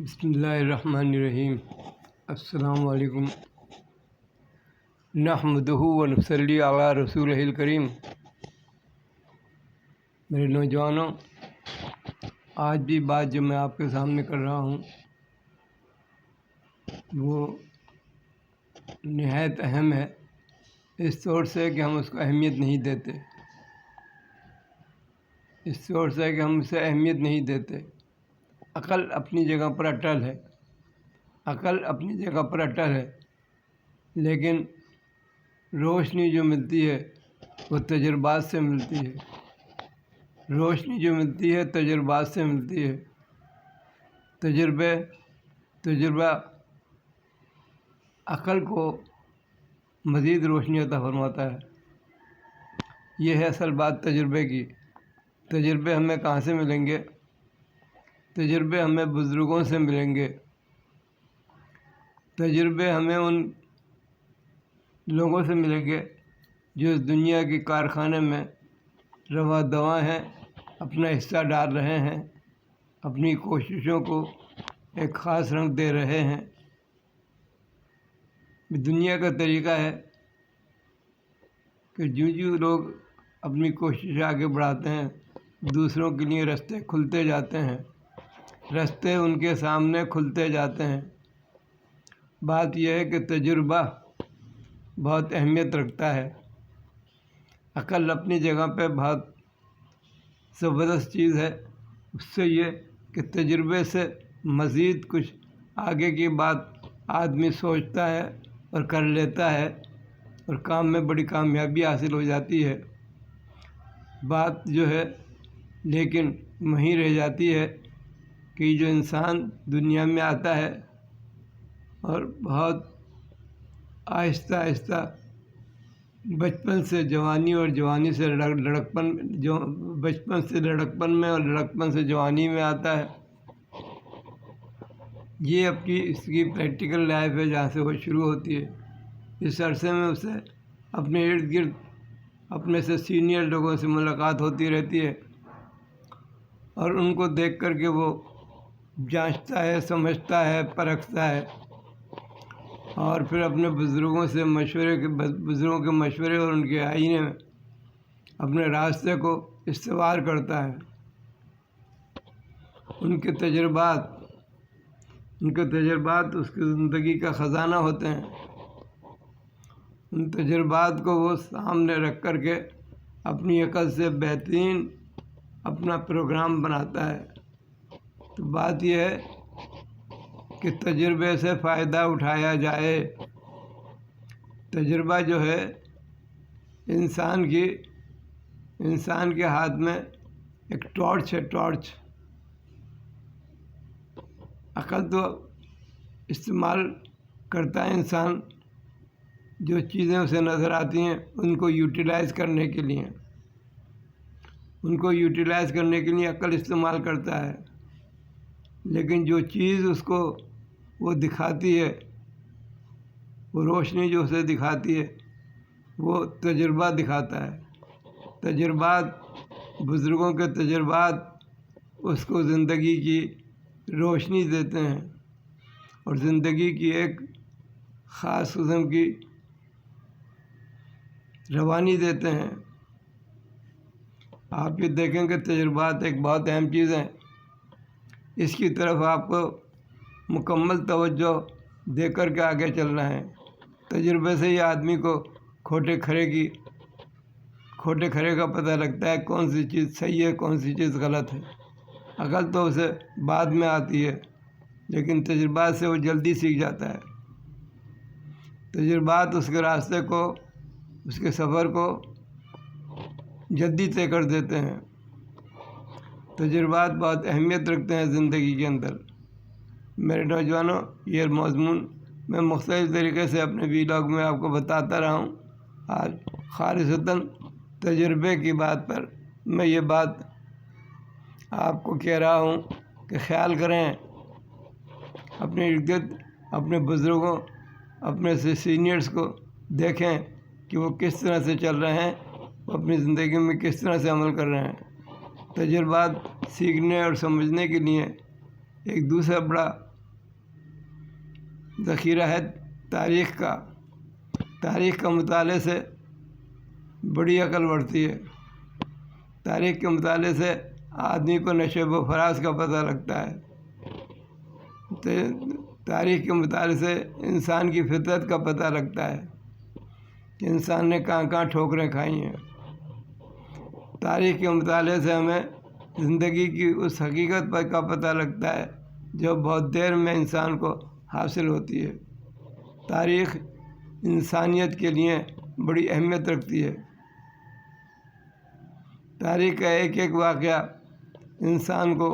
بسم اللہ الرحمن الرحیم۔ السلام علیکم۔ نحمدہ و نصلی علی رسولہ الکریم۔ میرے نوجوانوں، آج بھی بات جو میں آپ کے سامنے کر رہا ہوں وہ نہایت اہم ہے، اس طور سے کہ ہم اس کو اہمیت نہیں دیتے، عقل اپنی جگہ پر اٹل ہے، لیکن روشنی جو ملتی ہے وہ تجربات سے ملتی ہے۔ تجربہ عقل کو مزید روشنی عطا فرماتا ہے۔ یہ ہے اصل بات تجربے کی۔ تجربے ہمیں کہاں سے ملیں گے؟ تجربے ہمیں بزرگوں سے ملیں گے۔ تجربے ہمیں ان لوگوں سے ملیں گے جو اس دنیا کے کارخانے میں رواں دواں ہیں، اپنا حصہ ڈال رہے ہیں، اپنی کوششوں کو ایک خاص رنگ دے رہے ہیں۔ دنیا کا طریقہ ہے کہ جو لوگ اپنی کوشش آگے بڑھاتے ہیں، دوسروں کے لیے راستے کھلتے جاتے ہیں، راستے ان کے سامنے کھلتے جاتے ہیں۔ بات یہ ہے کہ تجربہ بہت اہمیت رکھتا ہے۔ عقل اپنی جگہ پہ بہت زبردست چیز ہے، اس سے یہ کہ تجربے سے مزید کچھ آگے کی بات آدمی سوچتا ہے اور کر لیتا ہے، اور کام میں بڑی کامیابی حاصل ہو جاتی ہے۔ بات جو ہے لیکن وہیں رہ جاتی ہے کہ جو انسان دنیا میں آتا ہے اور بہت آہستہ آہستہ بچپن سے جوانی اور جوانی سے لڑکپن میں اور لڑکپن سے جوانی میں آتا ہے، یہ اس کی پریکٹیکل لائف ہے جہاں سے وہ شروع ہوتی ہے۔ اس عرصے میں اسے اپنے ارد گرد اپنے سے سینئر لوگوں سے ملاقات ہوتی رہتی ہے، اور ان کو دیکھ کر کے وہ جانچتا ہے، سمجھتا ہے، پرکھتا ہے، اور پھر اپنے بزرگوں کے مشورے اور ان کے آئینے میں اپنے راستے کو استوار کرتا ہے۔ ان کے تجربات اس کی زندگی کا خزانہ ہوتے ہیں۔ ان تجربات کو وہ سامنے رکھ کر کے اپنی عقل سے بہترین اپنا پروگرام بناتا ہے۔ تو بات یہ ہے کہ تجربے سے فائدہ اٹھایا جائے۔ تجربہ جو ہے انسان کے ہاتھ میں ایک ٹارچ ہے، ٹارچ۔ عقل تو استعمال کرتا ہے انسان، جو چیزیں اسے نظر آتی ہیں ان کو یوٹیلائز کرنے کے لیے عقل استعمال کرتا ہے، لیکن جو چیز اس کو وہ دکھاتی ہے، وہ روشنی جو اسے دکھاتی ہے، وہ تجربہ دکھاتا ہے۔ بزرگوں کے تجربات اس کو زندگی کی روشنی دیتے ہیں، اور زندگی کی ایک خاص قسم کی روانی دیتے ہیں۔ آپ یہ دیکھیں کہ تجربات ایک بہت اہم چیز ہے، اس کی طرف آپ کو مکمل توجہ دے کر کے آگے چلنا ہے۔ تجربے سے ہی آدمی کو کھوٹے کھرے کا پتہ لگتا ہے، کون سی چیز صحیح ہے، کون سی چیز غلط ہے۔ عقل تو اسے بعد میں آتی ہے، لیکن تجربات سے وہ جلدی سیکھ جاتا ہے۔ تجربات اس کے راستے کو، اس کے سفر کو جلدی طے کر دیتے ہیں۔ تجربات بہت اہمیت رکھتے ہیں زندگی کے اندر۔ میرے نوجوانوں، یہ مضمون میں مختلف طریقے سے اپنے ویلاگ میں آپ کو بتاتا رہا ہوں۔ آج خالصتاً تجربے کی بات پر میں یہ بات آپ کو کہہ رہا ہوں کہ خیال کریں، اپنے ارد گرد اپنے بزرگوں، اپنے سے سینئرز کو دیکھیں کہ وہ کس طرح سے چل رہے ہیں، وہ اپنی زندگی میں کس طرح سے عمل کر رہے ہیں۔ تجربات سیکھنے اور سمجھنے کے لیے ایک دوسرا بڑا ذخیرہ ہے تاریخ کا۔ تاریخ کا مطالعے سے بڑی عقل بڑھتی ہے۔ تاریخ کے مطالعے سے آدمی کو نشیب و فراز کا پتہ لگتا ہے۔ تاریخ کے مطالعے سے انسان کی فطرت کا پتہ لگتا ہے کہ انسان نے کہاں کہاں ٹھوکریں کھائی ہیں۔ تاریخ کے مطالعے سے ہمیں زندگی کی اس حقیقت پر کا پتہ لگتا ہے جو بہت دیر میں انسان کو حاصل ہوتی ہے۔ تاریخ انسانیت کے لیے بڑی اہمیت رکھتی ہے۔ تاریخ کا ایک ایک واقعہ انسان کو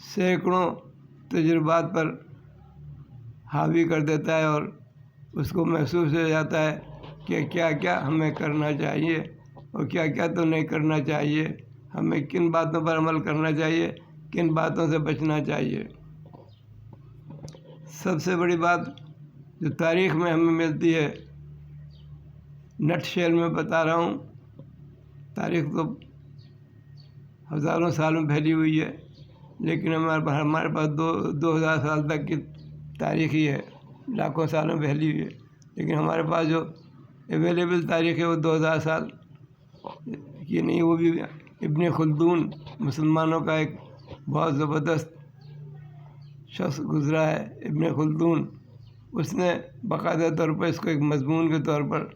سینکڑوں تجربات پر حاوی کر دیتا ہے اور اس کو محسوس ہو جاتا ہے کہ کیا کیا ہمیں کرنا چاہیے اور کیا کیا تو نہیں کرنا چاہیے، ہمیں کن باتوں پر عمل کرنا چاہیے، کن باتوں سے بچنا چاہیے۔ سب سے بڑی بات جو تاریخ میں ہمیں ملتی ہے، نٹ شیل میں بتا رہا ہوں، تاریخ تو ہزاروں سال میں پھیلی ہوئی ہے، لیکن ہمارے پاس دو ہزار سال تک کی تاریخ ہی ہے، لاکھوں سالوں میں پھیلی ہوئی ہے، لیکن ہمارے پاس جو اویلیبل تاریخ ہے وہ 2000 سال کی نہیں، وہ بھی ابن خلدون مسلمانوں کا ایک بہت زبردست شخص گزرا ہے، ابن خلدون۔ اس نے باقاعدہ طور پر اس کو ایک مضمون کے طور پر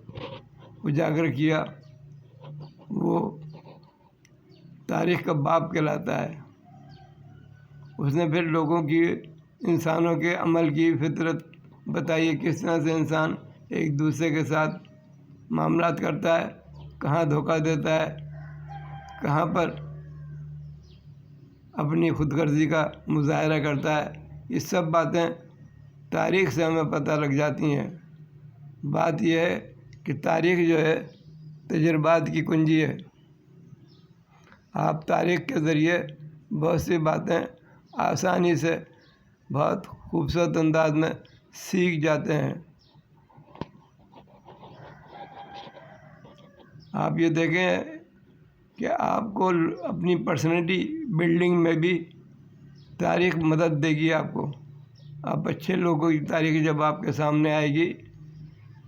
اجاگر کیا۔ وہ تاریخ کا باپ کہلاتا ہے۔ اس نے پھر لوگوں کی، انسانوں کے عمل کی فطرت بتائی ہے، کس طرح سے انسان ایک دوسرے کے ساتھ معاملات کرتا ہے، کہاں دھوکہ دیتا ہے، کہاں پر اپنی خود غرضی کا مظاہرہ کرتا ہے۔ یہ سب باتیں تاریخ سے ہمیں پتہ لگ جاتی ہیں۔ بات یہ ہے کہ تاریخ جو ہے تجربات کی کنجی ہے۔ آپ تاریخ کے ذریعے بہت سی باتیں آسانی سے بہت خوبصورت انداز میں سیکھ جاتے ہیں۔ آپ یہ دیکھیں کہ آپ کو اپنی پرسنالٹی بلڈنگ میں بھی تاریخ مدد دے گی آپ کو۔ آپ اچھے لوگوں کی تاریخ جب آپ کے سامنے آئے گی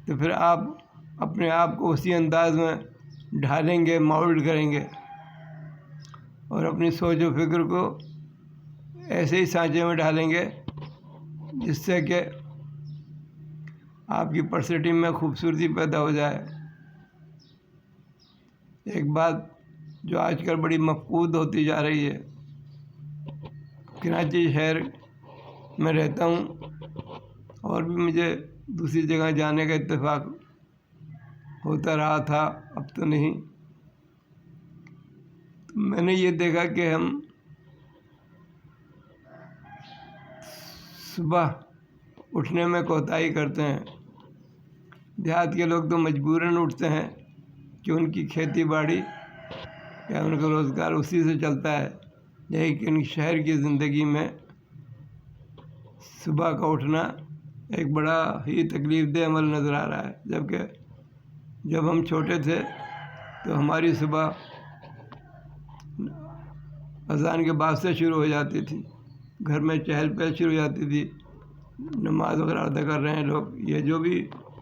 تو پھر آپ اپنے آپ کو اسی انداز میں ڈھالیں گے، ماؤلڈ کریں گے اور اپنی سوچ و فکر کو ایسے ہی سانچے میں ڈالیں گے جس سے کہ آپ کی پرسنالٹی میں خوبصورتی پیدا ہو جائے۔ ایک بات جو آج کل بڑی مفقود ہوتی جا رہی ہے، کراچی شہر میں رہتا ہوں اور بھی مجھے دوسری جگہ جانے کا اتفاق ہوتا رہا تھا، اب تو نہیں۔ میں نے یہ دیکھا کہ ہم صبح اٹھنے میں کوتاہی کرتے ہیں۔ دیہات کے لوگ تو مجبوراً اٹھتے ہیں کہ ان کی کھیتی باڑی یا ان کا روزگار اسی سے چلتا ہے، لیکن شہر کی زندگی میں صبح کا اٹھنا ایک بڑا ہی تکلیف دہ عمل نظر آ رہا ہے، جبکہ جب ہم چھوٹے تھے تو ہماری صبح اذان کے بعد سے شروع ہو جاتی تھی، گھر میں چہل پہل شروع ہو جاتی تھی، نماز وغیرہ ادا کر رہے ہیں لوگ، یہ جو بھی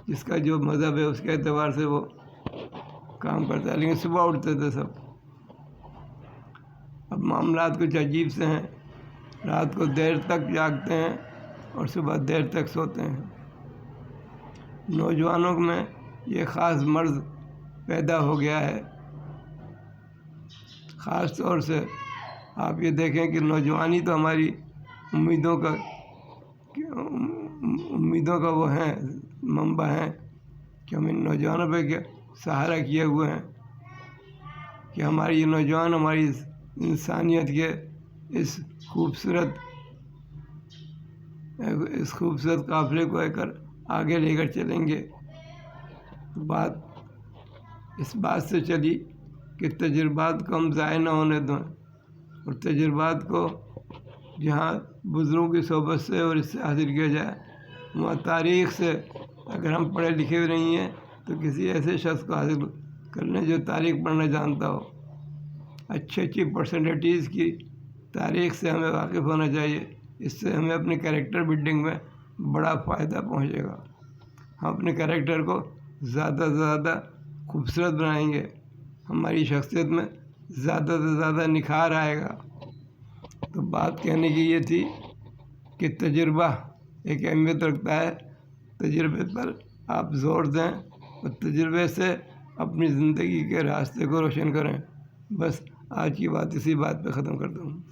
جس کا جو مذہب ہے اس کے اعتبار سے وہ کام کرتا ہے، لیکن صبح اٹھتے تھے سب۔ اب معاملات کچھ عجیب سے ہیں، رات کو دیر تک جاگتے ہیں اور صبح دیر تک سوتے ہیں۔ نوجوانوں میں یہ خاص مرض پیدا ہو گیا ہے۔ خاص طور سے آپ یہ دیکھیں کہ نوجوانی تو ہماری امیدوں کا وہ ہیں، منبع ہیں کہ ہم ان نوجوانوں پہ کیا سہارا کیے ہوئے ہیں کہ ہماری یہ نوجوان ہماری انسانیت کے اس خوبصورت قافلے کو لے کر آگے لے کر چلیں گے۔ بات اس بات سے چلی کہ تجربات کو ہم ضائع نہ ہونے دیں، اور تجربات کو جہاں بزرگوں کی صحبت سے اور اس سے حاصل کیا جائے، وہاں تاریخ سے اگر ہم پڑھے لکھے ہوئے نہیں ہیں تو کسی ایسے شخص کو حاصل کر لیں جو تاریخ پڑھنا جانتا ہو۔ اچھی پرسنالٹیز کی تاریخ سے ہمیں واقف ہونا چاہیے، اس سے ہمیں اپنے کیریکٹر بلڈنگ میں بڑا فائدہ پہنچے گا۔ ہم اپنے کریکٹر کو زیادہ سے زیادہ خوبصورت بنائیں گے، ہماری شخصیت میں زیادہ سے زیادہ نکھار آئے گا۔ تو بات کہنے کی یہ تھی کہ تجربہ ایک اہمیت رکھتا ہے، تجربے پر آپ زور دیں اور تجربے سے اپنی زندگی کے راستے کو روشن کریں۔ بس آج کی بات اسی بات پہ ختم کرتا ہوں۔